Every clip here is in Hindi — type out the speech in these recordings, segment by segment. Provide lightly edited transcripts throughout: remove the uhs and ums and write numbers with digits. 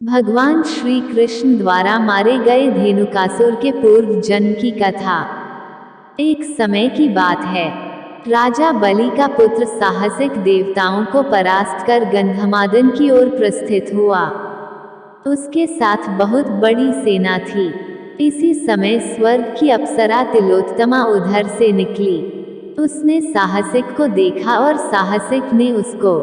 भगवान श्री कृष्ण द्वारा मारे गए धेनुकासुर के पूर्व जन्म की कथा। एक समय की बात है, राजा बलि का पुत्र साहसिक देवताओं को परास्त कर गंधमादन की ओर प्रस्थित हुआ। उसके साथ बहुत बड़ी सेना थी। इसी समय स्वर्ग की अप्सरा तिलोत्तमा उधर से निकली। उसने साहसिक को देखा और साहसिक ने उसको।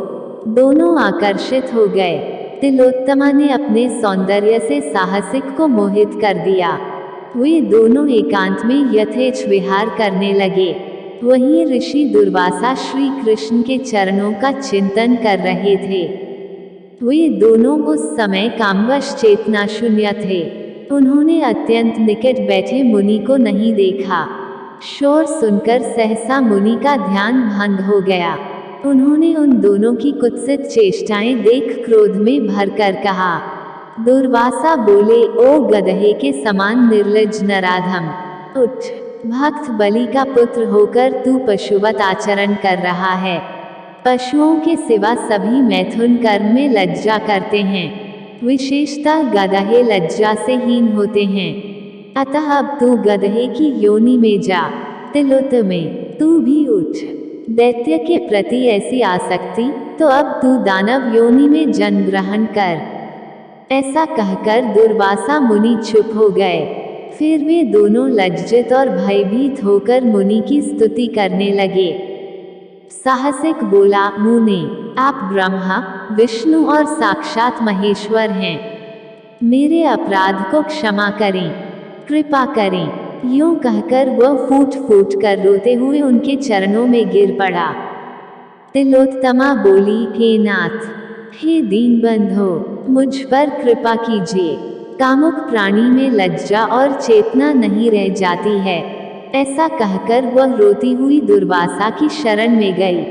दोनों आकर्षित हो गए। तिलोत्तमा ने अपने सौंदर्य से साहसिक को मोहित कर दिया। वे दोनों एकांत में यथेच्छ विहार करने लगे। वहीं ऋषि दुर्वासा श्री कृष्ण के चरणों का चिंतन कर रहे थे। वे दोनों उस समय कामवश चेतना शून्य थे। उन्होंने अत्यंत निकट बैठे मुनि को नहीं देखा। शोर सुनकर सहसा मुनि का ध्यान भंग हो गया। उन्होंने उन दोनों की कुत्सित चेष्टाएं देख क्रोध में भरकर कहा। दुर्वासा बोले, ओ गधे के समान निर्लज्ज नराधम, उठ। भक्त बलि का पुत्र होकर तू पशुवत आचरण कर रहा है। पशुओं के सिवा सभी मैथुन कर्म में लज्जा करते हैं। विशेषतः गधे लज्जा से हीन होते हैं। अतः अब तू गधे की योनि में जा। तिलोत्तमे, तू भी उठ। दैत्य के प्रति ऐसी आसक्ति, तो अब तू दानव योनि में जन्म ग्रहण कर। ऐसा कहकर दुर्वासा मुनि चुप हो गए। फिर वे दोनों लज्जित और भयभीत होकर मुनि की स्तुति करने लगे। साहसिक बोला, मुने, आप ब्रह्मा, विष्णु और साक्षात महेश्वर हैं। मेरे अपराध को क्षमा करें, कृपा करें। यूं कहकर वह फूट फूट कर रोते हुए उनके चरणों में गिर पड़ा। तिलोत्तमा बोली, हे नाथ, हे दीनबंधो, मुझ पर कृपा कीजिए। कामुक प्राणी में लज्जा और चेतना नहीं रह जाती है। ऐसा कहकर वह रोती हुई दुर्वासा की शरण में गई।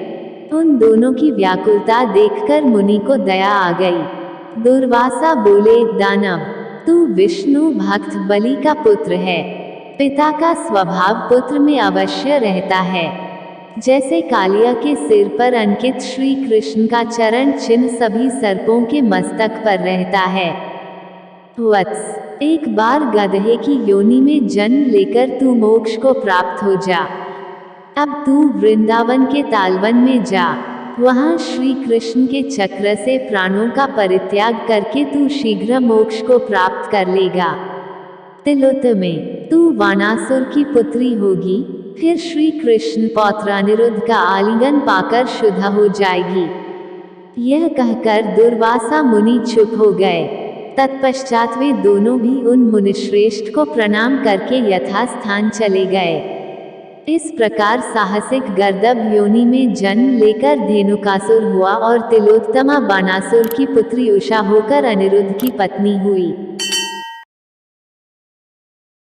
उन दोनों की व्याकुलता देखकर मुनि को दया आ गई। दुर्वासा बोले, दानव, तू विष्णु भक्त बलि का पुत्र है। पिता का स्वभाव पुत्र में अवश्य रहता है। जैसे कालिया के सिर पर अंकित श्री कृष्ण का चरण चिन्ह सभी सर्पों के मस्तक पर रहता है। वत्स, एक बार गधे की योनि में जन्म लेकर तू मोक्ष को प्राप्त हो जा। अब तू वृंदावन के तालवन में जा। वहां श्री कृष्ण के चक्र से प्राणों का परित्याग करके तू शीघ्र मोक्ष को प्राप्त कर लेगा। तिलोत्तमे, तू वानासुर की पुत्री होगी, फिर श्री कृष्ण पौत्र अनिरुद्ध का आलिंगन पाकर शुद्ध हो जाएगी। यह कहकर दुर्वासा मुनि चुप हो गए। तत्पश्चात वे दोनों भी उन मुनिश्रेष्ठ को प्रणाम करके यथास्थान चले गए। इस प्रकार साहसिक गर्दभ योनि में जन्म लेकर धेनुकासुर हुआ और तिलोत्तमा बानासुर की पुत्री उषा होकर अनिरुद्ध की पत्नी हुई।